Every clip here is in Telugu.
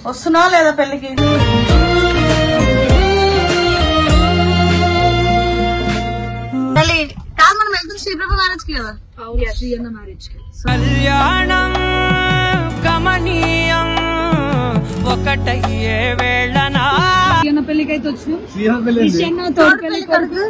వస్తున్నావా లేదా పెళ్లికి? పెళ్లి కాదు, మనం వెళ్తుంది శ్రీప్రభ మ్యారేజ్ కి కదా. శ్రీయన్న మ్యారేజ్ కి. కళ్యాణం కమనీయం ఒకటయ్యే వేళనా. శ్రీయన్న పెళ్లికి అయితే వచ్చినాం. శ్రీయన్న తోడు పెళ్లి కొడుకు.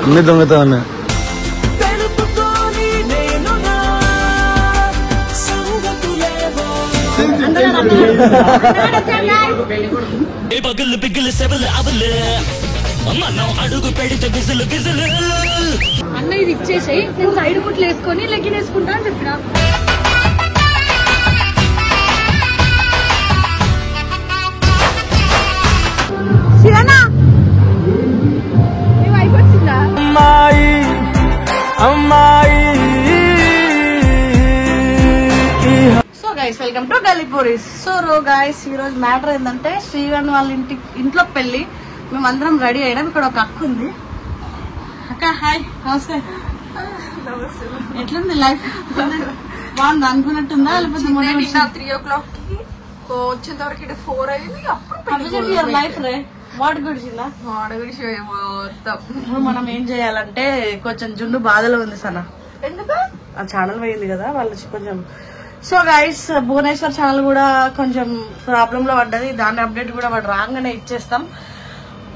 అన్ని దొంగతా ఉన్నా. పగులు పిగులు సెవలు అవలు మనం అడుగు పెడితే బిజులు బిజులు. అన్న ఇది ఇచ్చేసాయి, నేను సైడ్ కుట్లు వేసుకొని లెగ్గిన్ వేసుకుంటా అని చెప్పిన. అమ్మాయి అమ్మాయి. So guys welcome to Gallipuris. So guys ఈ రోజు మ్యాటర్ ఏంటంటే శ్రీవన్ వాళ్ళ ఇంట్లో పెళ్లి. మేమందరం రెడీ అయినాం. ఇక్కడ ఒక అక్క ఉంది. అక్క హాయ్, నమస్తే. ఎట్లుంది లైఫ్? బాగుంది అనుకున్నట్టుందా లేకపోతే 3 o'clock కి వచ్చేంత వరకు 4 అయింది. అప్పుడు లైఫ్ రే వాడు గుడిచిందా? మనం ఏం చేయాలంటే కొంచెం జున్ను బాధలో ఉంది సన. ఎందుకు? ఆ ఛానల్ పోయింది కదా వాళ్ళు కొంచెం. సో గైస్ భువనేశ్వర్ ఛానల్ కూడా కొంచెం ప్రాబ్లం లో పడ్డది. దాని అప్డేట్ కూడా వాడు రాగానే ఇచ్చేస్తాం.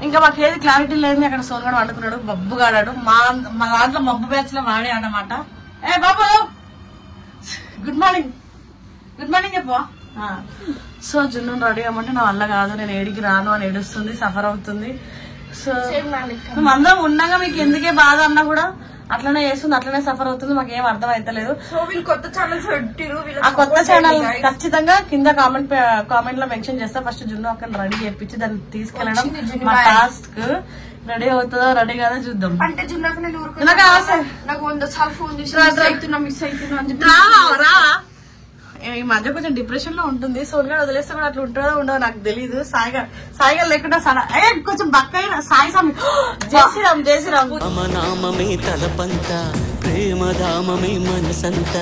ఇంకా మాకు ఏది క్లారిటీ లేదు. అక్కడ సోన్గాడు వండుకున్నాడు, బబ్బు గాడాడు. మా దాంట్లో మబ్బు బ్యాచ్ లో వాడే అన్నమాట. ఏ బాబు గుడ్ మార్నింగ్, గుడ్ మార్నింగ్ చెప్పవా? సో జున్ను రెడీ అవ్వమంటే నా వల్ల కాదు, నేను ఏడికి రాను అని ఏడుస్తుంది, సఫర్ అవుతుంది. సో మేము అందరం ఉన్నాగా మీకు ఎందుకే బాధ అన్నా కూడా అట్లనే చేస్తుంది, అట్లనే సఫర్ అవుతుంది. మాకు ఏం అర్థం అయితలేదు. కొత్త ఛానల్స్ ఆ కొత్త ఛానల్ ఖచ్చితంగా కింద కామెంట్ లో మెన్షన్ చేస్తా. ఫస్ట్ జున్ను అక్కడ రెడీ చేయించి దాన్ని తీసుకెళ్ళడం మా టాస్క్. రెడీ అవుతుందో రెడీ కాదో చూద్దాం. అంటే జున్నాక నేను నాకు 100 సార్లు ఫోన్ చేసి మిస్ అవుతున్నా అని చెప్పి ఈ మధ్య కొంచెం డిప్రెషన్ లో ఉంటుంది. సోన్గా వదిలేస్తే కూడా అట్లా ఉంటుందో ఉండదో నాకు తెలీదు. సాయిగా లేకుండా కొంచెం బక్కైన సాయి స్వామి జయశ్రీరామ్ జయశ్రీరామ్. నామమే తలపంత ప్రేమధామమే మనసంత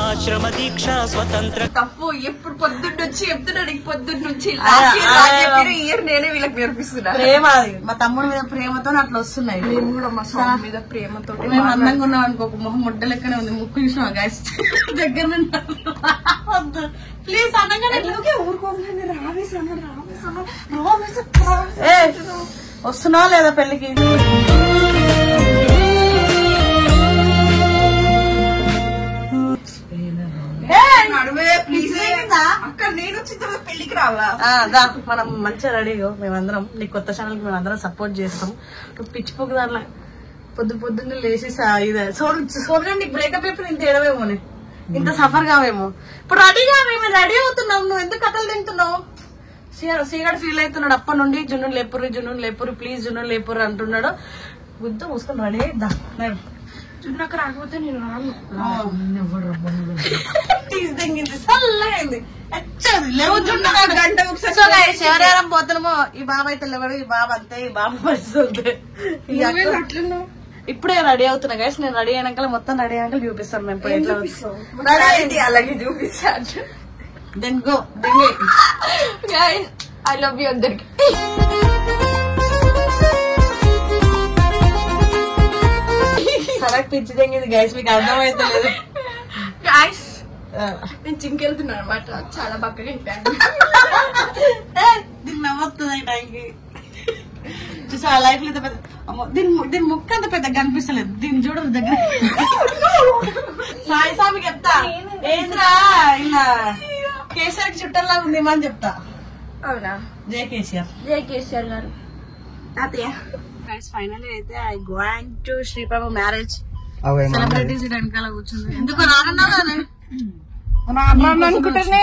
ఆశ్రమ దీక్ష స్వతంత్ర. తప్పు ఎప్పుడు పొద్దున్న వచ్చి చెప్తున్నా నీకు పొద్దున్న నుంచి ఇయర్ నేనే వీళ్ళకి నేర్పిస్తున్నా. ప్రేమ అది మా తమ్ముడి మీద ప్రేమతో అట్లా వస్తున్నాయి. మేము కూడా మా స్వామి మీద ప్రేమతో. మేము అందంగా ఉన్నాం అనుకో, మొహం ముడ్డ లెక్కనే ఉంది. ముక్కు చూసినా గైస్ దగ్గర ప్లీజ్ అందంగానే ఊరుకోగానే వస్తున్నావా లేదా పెళ్లికి? అక్కడ నేను వచ్చిన తర్వాత పెళ్లికి రావా? మనం మంచిగా రెడీగో. మేమందరం నీ కొత్త ఛానల్ కి మేమందరం సపోర్ట్ చేస్తాం. నువ్వు పిచ్చిపోకు దాంట్లో పొద్దున్నే లేచి సోన్గా నీకు బ్రేకప్ అయిపోయి ఇంత ఏడవేమోనే, ఇంత సఫర్ కావేమో. ఇప్పుడు రెడీగా మేము రెడీ అవుతున్నాం, నువ్వు ఎందుకు కథలు తింటున్నావు? సీగడ్ ఫీల్ అవుతున్నాడు అప్పటి నుండి. జున్ను లేపురు ప్లీజ్ జున్ను లేపురు అంటున్నాడు. గుద్దు మూసుకొని రెడీ అయిద్దా. జున్నాక రాకపోతే నేను రాను. ఎవరెవరం పోతున్నామో ఈ బాబు అయితే లేవాడు, ఈ బాబు అంతే, ఈ బాబు పరిస్థితి. ఇప్పుడే రెడీ అవుతున్నా గైస్. నేను రెడీ అయినాక మొత్తం రెడీ అయినాక చూపిస్తాను మేము. అలాగే చూపిస్తాను. Then go I love you అందరికి. సరక్ పిచ్చి తెంగింది గైస్, మీకు అర్థమైతలేదు. గైస్ నేను జిమ్కి వెళ్తున్నాను అనమాట. చాలా బాగా అయిపోయాను. దీన్ని నవ్వుతుంది ఈ టైంకి. చూసా లైఫ్ లో పెద్ద దీని ముక్క అంత పెద్ద కనిపిస్తలేదు. దీన్ని చూడదు దగ్గర. సాయి స్వామికి చెప్తా ఏంద్రా ఇలా కేసీఆర్ చుట్టంలాగా ఉంది అని చెప్తా. అవునా? జై కేసీఆర్ గారు. ఫైనల్లీ అయితే I going to Sriprabha marriage. Celebrities వెనకాల కూర్చుంది. ఎందుకు రానన్నా అనుకుంటేనే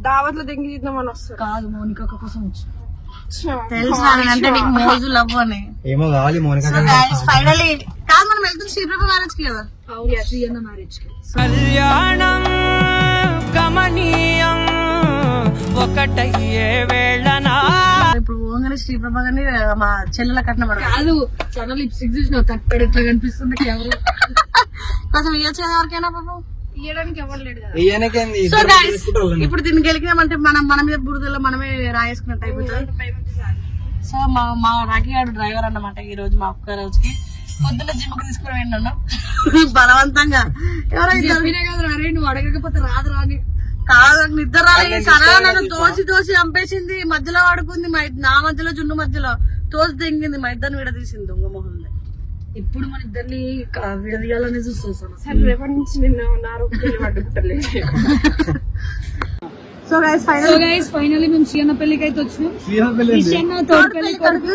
దావత్ లో దెంగి చేద్దామని వస్తారు. కాదు మౌనిక కోసం వచ్చి తెలుసు అంటే నీకు మోజు లవ్ అని ఏమో కావాలి మౌనిక. ఫైనల్లీ కాదు మనం వెళ్తుంది శ్రీప్రభ మ్యారేజ్ కి కదా. శ్రీయన్న మ్యారేజ్ కి. కళ్యాణం కమనీ ఒక్కటయ్యే వేళనా ఇప్పుడు ఓంగని శ్రీ ప్రభాకర్ని మా చెల్లెల కట్నం కాదు చాలా లిప్స్టిక్ చూసినావు తట్టడు ఎట్లా కనిపిస్తుంది ఎవరు కొంచెం ఇవ్వచ్చు కదా ఎవరికైనా పాపం ఇయ్యడానికి ఎవరు లేడు కదా. సో గైస్ ఇప్పుడు దీన్ని గెలికినామంటే మన మీద బురదలో మనమే రాయేసుకున్నట్టు అయిపోతుంది. సో మా రాఖీ గారు డ్రైవర్ అన్నమాట ఈ రోజు మా ఒక్క రోజుకి పొద్దున్న జిమ్ కి తీసుకుని వెళ్ళినా బలవంతంగా ఎవరైనా అరే నువ్వు అడగకపోతే రాదు రాని కాదు నిద్ర రాలేదు సరే నన్ను తోసి చంపేసింది మధ్యలో పడుకుంది నా మధ్యలో జున్ను మధ్యలో తోసి తెంగింది మా ఇద్దరిని విడదీసింది దొంగ మొహంలో. ఎప్పుడు మన ఇద్దరిని విడదీయాలని చూస్తాను. సరే రేపటి నుంచి నిన్న నా రూపాయలు పట్టుకుంటలేదు. సో గైస్ ఫైనల్లీ మేము శ్రీయన్న పెళ్లికి అయితే వచ్చినాం. శ్రీయన్న తోడు పెళ్లి కొడుకు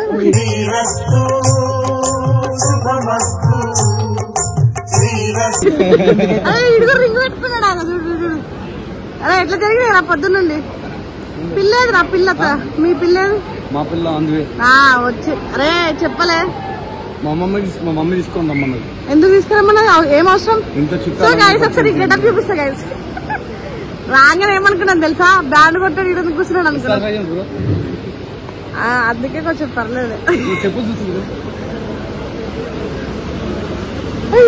ఇడుగు రింగ్ పెట్టుకున్నాడు అరే ఎట్లా జరిగినా పొద్దున్నండి పిల్లేదురా పిల్లత మీ పిల్లేదు మా పిల్ల అందువే వచ్చి అరే చెప్పలే మా మమ్మీ తీసుకొని రమ్మన్నది. ఎందుకు తీసుకురమ్మన్నా ఏం అవసరం. సో గైస్ ఒకసారి గెటప్ చూపిస్తా గైస్. రాగానే ఏమనుకున్నాను తెలుసా బ్యాండ్ కొట్టాడు ఈరోజు కూర్చున్నాడు అనుకున్నాను అందుకే కొంచెం పర్లేదు.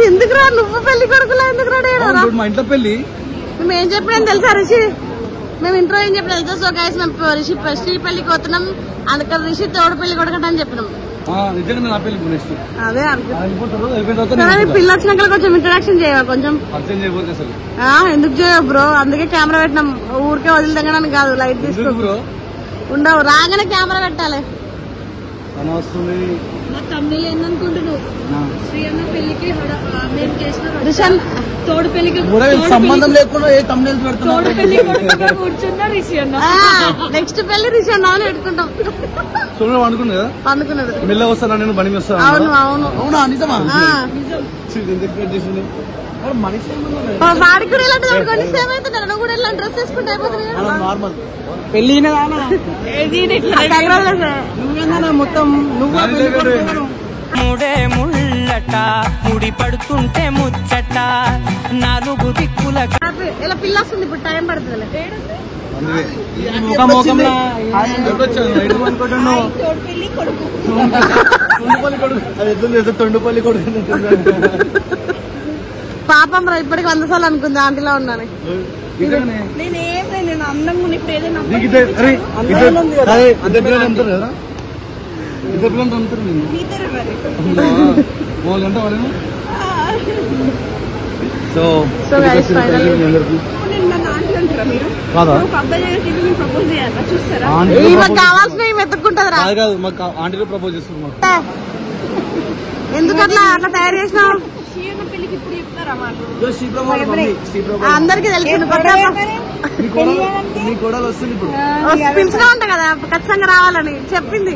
ఎందుకురా నువ్వు పెళ్లి కొడుకులా ఎందుకురా మా ఇంట్లో పెళ్లి మేము ఏం చెప్పినాం తెలుసా రిషి మేము ఇంట్లో ఏం చెప్పిన తెలుసా. సో గైస్ మేము రిషి శ్రీ పెళ్లికి పోతున్నాం అందుకని రిషి తోడు పెళ్లి కొడకట అని చెప్పినాం. అదే అనుకుంటున్నాను పిల్ల వచ్చినాక కొంచెం ఇంట్రడక్షన్ చేయవా కొంచెం ఎందుకు చేయవు బ్రో అందుకే కెమెరా పెట్టినాం ఊరికే వదిలిదగ్గడానికి కాదు లైట్ తీసుకో ఉండవు రాగానే కెమెరా పెట్టాలి. ఏందనుకుంటున్నావు శ్రీయన్న పెళ్లికి మేము చేసిన తోడు పెళ్లికి సంబంధం లేకుండా తోడు పెళ్లి కూర్చున్నా రిషి అన్న నెక్స్ట్ పెళ్లి రిషి అన్న అని పెట్టుకుంటాం. అనుకున్నాడు మెల్ల వస్తాను నేను బండి వస్తాను. అవును అవును అవునా నిజమా వాడికి కూడా ఇలాంటి వాడుకోండి సేమ్ అయితే నువ్వు కూడా ఇలాంటి డ్రెస్ వేసుకుంటే అయిపోతుంది నార్మల్ పెళ్లి మొత్తం ముడే ముళ్ళట ముడి పడుతుంటే ముచ్చట నాలుగు దిక్కుల ఇలా పిల్ల వస్తుంది ఇప్పుడు టైం పడుతుంది. తొండుపల్లి కొడుకు పాపం రా ఇప్పటికి 100 సార్లు అనుకుంది ఆంటీలో ఉన్నాను. నేనేం నేను అందంగా ఇప్పుడు ఏదైనా సో కావాల్సిన వెతుక్కుంటది రా మాకు ఆంటీలో ప్రపోజ్ చేస్తున్నాం. ఎందుకు అట్లా తయారు చేసినావు అందరికి తెలిసింది పిలిచినా ఉంటా కదా ఖచ్చితంగా రావాలని చెప్పింది.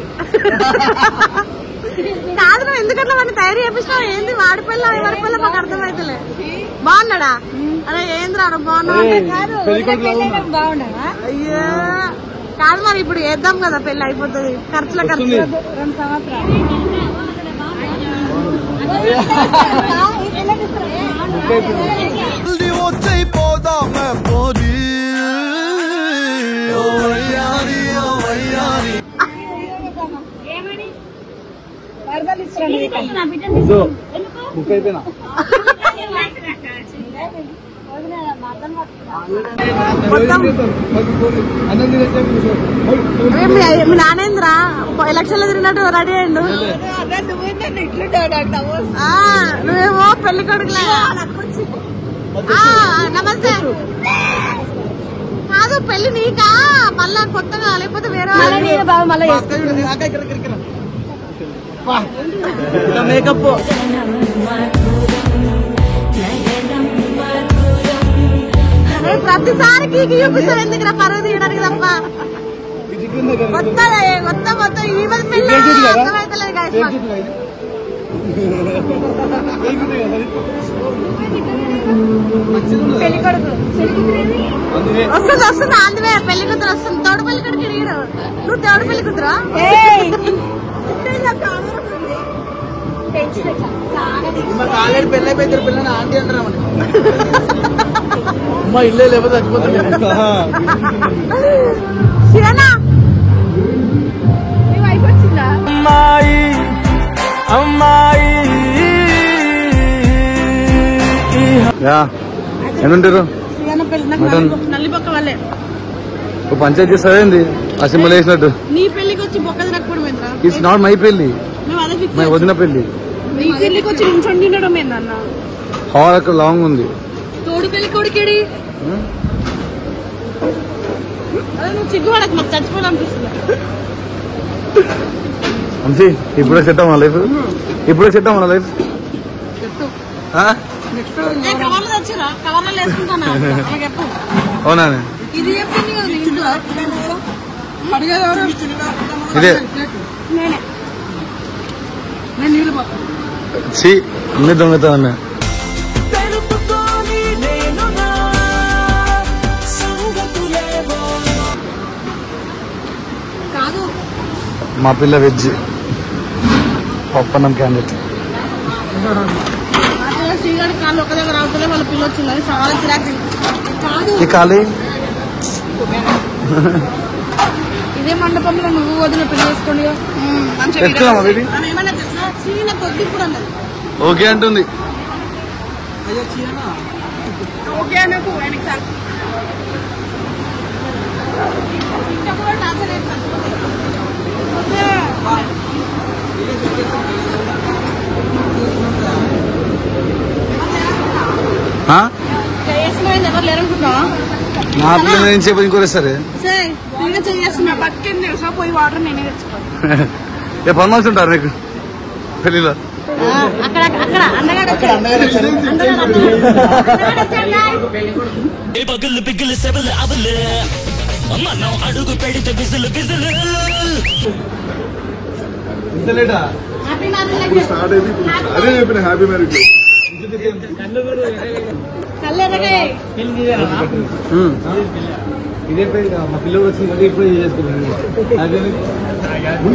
కాదు నువ్వు ఎందుకట్లా వాడిని తయారు చేపిస్తావు ఏంది వాడి పిల్ల ఎవరి పిల్ల మాకు అర్థమైతలే. బాగున్నాడా అరే ఏంది రావడం బాగున్నావు అయ్యో కాదు మరి ఇప్పుడు వేద్దాం కదా పెళ్లి అయిపోతుంది ఖర్చుల ఖర్చు 2 సంవత్సరాలు మీ నానేంద్ర ఎలక్షన్ లో తిరిగినట్టు రెడీ అయ్యిండు. నువ్వేమో పెళ్లి కొడుకులా నమస్తే కాదు పెళ్లి నీకా మళ్ళా కొత్తగా లేకపోతే వేరే మేకప్ ప్రతిసారి కీకి చూపిస్తావు ఎందుకు పరువు తీయడానికి తప్ప మొత్తం ఈ మధ్య పెళ్లి అర్థమైతలేదు వస్తుంది అందువే పెళ్లి కూతురు వస్తుంది తోడు పెళ్లి కొడుకు అడిగారు నువ్వు తోడు పెళ్లి కూతురా ఆల్రెడీ పెళ్లి అయిపోయి పిల్లని ఆంటీ అంటారామని మా ఇల్లే లేకపోతే చచ్చిపోతుంది. మీ వైఫ్ వచ్చిందా? అమ్మాయి అమ్మాయి ఏమంటారు నల్లి బొక్క వాళ్ళే పంచాయతీ చేస్తారేంది ఆ సింబల్ వేసినట్టు. నీ పెళ్లికి వచ్చి బొక్క తినకపోవడం ఏంట్రా? ఇట్స్ నాట్ మై పెళ్లి, మేము అదే ఫిక్స్. మై వదిన పెళ్లి. నీ పెళ్లికి వచ్చి నించొని తినడం ఏందన్న? హాల్ అక్కడ లాంగ్ ఉంది. తోడు పెళ్లి కొడుకేడి? అదే నువ్వు సిగ్గుపడకు, మాకు చచ్చిపోవాలనిపిస్తుంది. అంతే ఇప్పుడే సెట్ అవ్వ లైఫ్, ఇప్పుడే సెట్ అవ్వ లైఫ్. కవర్లు తెచ్చిరా, కవర్లో వేసుకుంటానా? చెప్పు. అవునా? ఇది చెప్పింది కదా ఇంట్లో ఇదే నేనే. నేను నీళ్ళు పోతాను. అన్ని దొంగతా ఉన్నా. కాదు మా పిల్ల వెజ్ పప్పన్నం క్యాండిడేట్. శ్రీగాడి కాళ్ళు ఒక దగ్గర అవుతలే, వాళ్ళ పిల్ల వచ్చిందని చాలా చిరాకు కాదు. ఈ ఖాళీ ఇదే మండపంలో నువ్వు వదిన పెళ్లి చేసుకోండి. ఏమన్నా తెలుసా? చీన కొద్ది ఇప్పుడు అన్నది ఓకే అంటుంది. ఓకే నాకు ఆయనకి సార్ ఇంకా కూడా టార్చర్ ఏం చచ్చిపోతుంది. చేసిపోయింది ఎవరు లేరనుకుంటున్నా? మా పిల్లలు ఏం చెప్పి ఇంకోరే సరే చేస్తున్నా పక్కింది తెలుసా, పోయి వాటర్ నేనే తెచ్చుకోవాలి. ఏ పని ఉంటారు నీకు పెళ్లిలో? అక్కడ అక్కడ అందగాడు పగులు పిగులు సెవలు అవలు మనం అడుగు పెడితే విజులు విజులు. ఇదే మా పిల్లలు వచ్చింది ఇప్పుడే చేసుకున్నాను.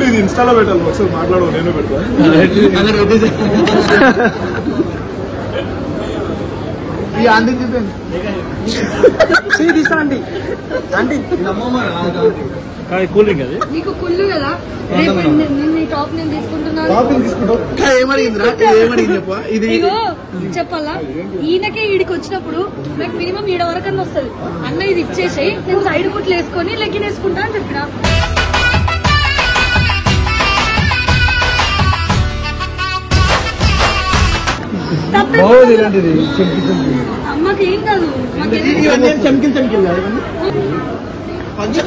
ఇది ఇన్స్టాలో పెట్టాలి, ఒకసారి మాట్లాడవు, నేను పెడతా. కూల్ డ్రింక్ అది నీకు కుళ్ళు కదా, నీ టాప్ నేను తీసుకుంటున్నాను. ఇగో చెప్పాలా, ఈయనకే ఈడికి వచ్చినప్పుడు నాకు మినిమం 7 వరకన్నా వస్తుంది. అన్న ఇది ఇచ్చేసాయి, నేను సైడ్ కుట్లు వేసుకొని లెగ్గిన్ వేసుకుంటా అని చెప్పిన. అమ్మకి ఏం కాదు,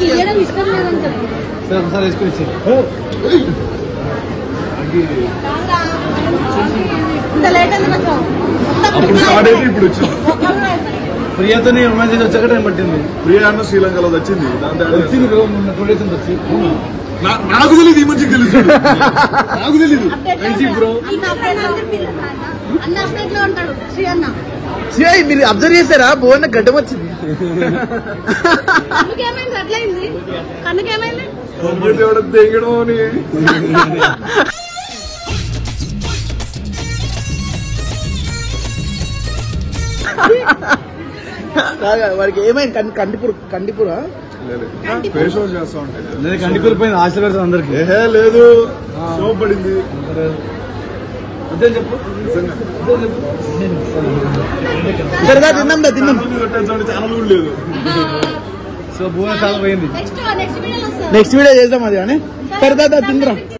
ఇయ్యడం ఇష్టం లేదని చెప్పి ఒకసారి వేసుకొని ఇంత లేట్ అయింది నాకు. స్టార్ట్ అయితే ఇప్పుడు వచ్చింది. ప్రియాతో రొమాన్స్ చేసి వచ్చాక టైం పట్టింది. ప్రియా అన్న శ్రీలంకలో వచ్చింది, దాంతో వచ్చింది 2 days వచ్చి. నాకు తెలియదు, ఈ మంచిగా తెలుసు. నాకు తెలియదు. అన్న అప్డేట్ లో ఉంటాడు శ్రీ అన్న. మీరు అబ్జర్వ్ చేశారా? బోర్న గడ్డం వచ్చింది. కన్నుకేమైంది? అట్లయింది కన్నుకేమైంది? తెగడం అని వాడికి ఏమైంది? కందిపూరా ఫేస్ వాష్ చేస్తా ఉంటాయి. కందిపూర్ పైన ఆశ పెడతాం అందరికి. ఏహే లేదు, సోప్ పడింది. చెప్పు తిన్నాం ఛానల్ కూడా లేదు. సో భూమి చాలా పోయింది. నెక్స్ట్ వీడియోలో నెక్స్ట్ వీడియో చేద్దాం అది కానీ సరదా తిందరా.